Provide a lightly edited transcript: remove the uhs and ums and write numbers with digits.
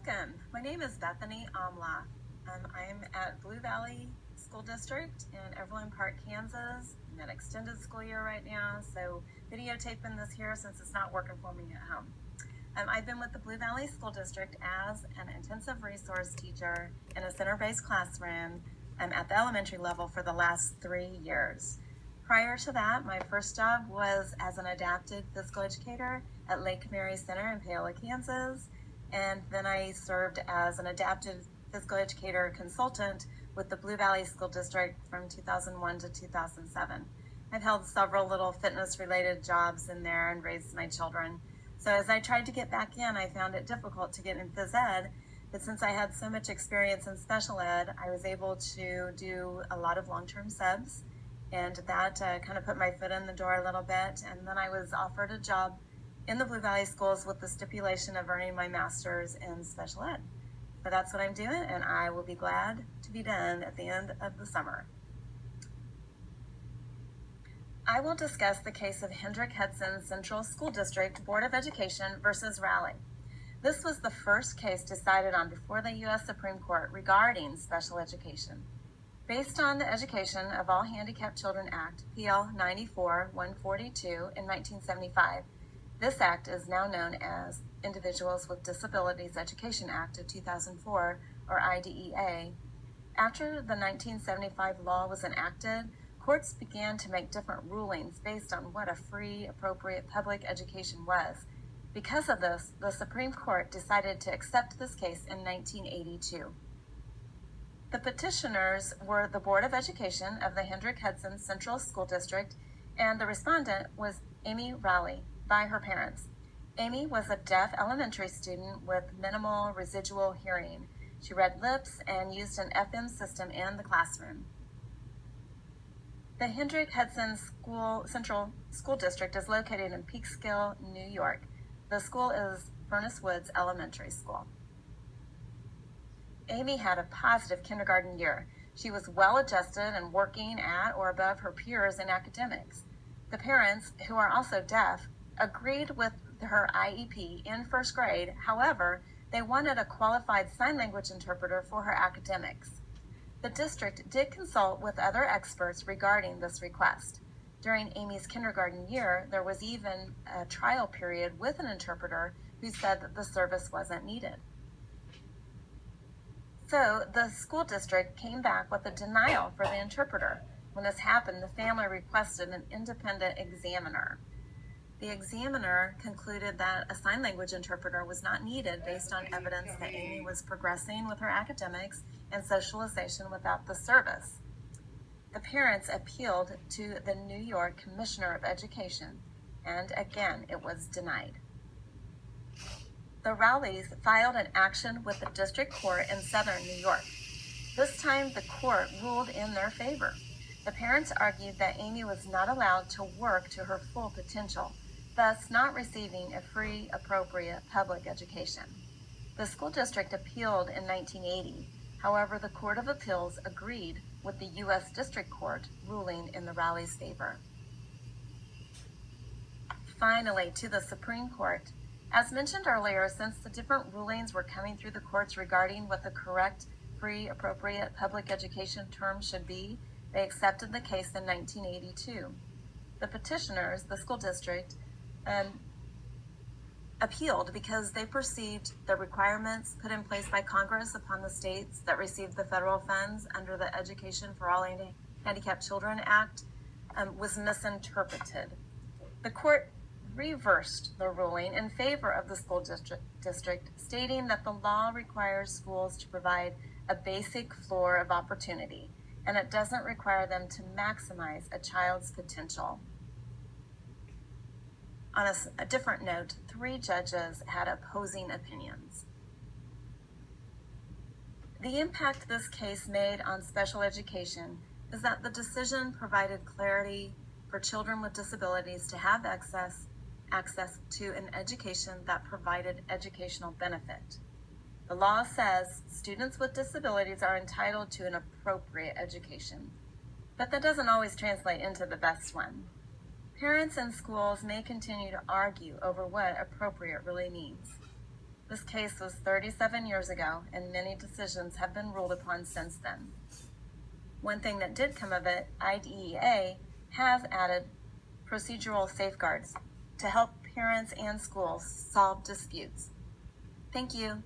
Welcome. My name is Bethany Amla. I'm at Blue Valley School District in Evelyn Park, Kansas. I'm in extended school year right now, so videotaping this here since it's not working for me at home. I've been with the Blue Valley School District as an intensive resource teacher in a center-based classroom at the elementary level for the last 3 years. Prior to that, my first job was as an adapted physical educator at Lake Mary Center in Paola, Kansas. And then I served as an adaptive physical educator consultant with the Blue Valley School District from 2001 to 2007. I've held several little fitness-related jobs in there and raised my children. So as I tried to get back in, I found it difficult to get in phys ed, but since I had so much experience in special ed, I was able to do a lot of long-term subs, and that kind of put my foot in the door a little bit, and then I was offered a job in the Blue Valley schools with the stipulation of earning my master's in special ed. So that's what I'm doing, and I will be glad to be done at the end of the summer. I will discuss the case of Hendrick-Hudson Central School District Board of Education versus Rowley. This was the first case decided on before the U.S. Supreme Court regarding special education. Based on the Education of All Handicapped Children Act, PL 94-142 in 1975, this act is now known as Individuals with Disabilities Education Act of 2004, or IDEA. After the 1975 law was enacted, courts began to make different rulings based on what a free, appropriate public education was. Because of this, the Supreme Court decided to accept this case in 1982. The petitioners were the Board of Education of the Hendrick-Hudson Central School District, and the respondent was Amy Rowley by her parents. Amy was a deaf elementary student with minimal residual hearing. She read lips and used an FM system in the classroom. The Hendrick-Hudson Central School District is located in Peekskill, New York. The school is Furnace Woods Elementary School. Amy had a positive kindergarten year. She was well-adjusted and working at or above her peers in academics. The parents, who are also deaf, agreed with her IEP in first grade. However, they wanted a qualified sign language interpreter for her academics. The district did consult with other experts regarding this request. During Amy's kindergarten year, there was even a trial period with an interpreter who said that the service wasn't needed. So the school district came back with a denial for the interpreter. When this happened, the family requested an independent examiner. The examiner concluded that a sign language interpreter was not needed based on evidence that Amy was progressing with her academics and socialization without the service. The parents appealed to the New York Commissioner of Education, and again, it was denied. The Rowleys filed an action with the district court in southern New York. This time, the court ruled in their favor. The parents argued that Amy was not allowed to work to her full potential, thus not receiving a free, appropriate public education. The school district appealed in 1980. However, the Court of Appeals agreed with the U.S. District Court, ruling in the Rowleys' favor. Finally, to the Supreme Court. As mentioned earlier, since the different rulings were coming through the courts regarding what the correct, free, appropriate public education term should be, they accepted the case in 1982. The petitioners, the school district, appealed because they perceived the requirements put in place by Congress upon the states that received the federal funds under the Education for All Handicapped Children Act was misinterpreted. The court reversed the ruling in favor of the school district, stating that the law requires schools to provide a basic floor of opportunity, and it doesn't require them to maximize a child's potential. On a different note, 3 judges had opposing opinions. The impact this case made on special education is that the decision provided clarity for children with disabilities to have access to an education that provided educational benefit. The law says students with disabilities are entitled to an appropriate education, but that doesn't always translate into the best one. Parents and schools may continue to argue over what appropriate really means. This case was 37 years ago, and many decisions have been ruled upon since then. One thing that did come of it, IDEA has added procedural safeguards to help parents and schools solve disputes. Thank you.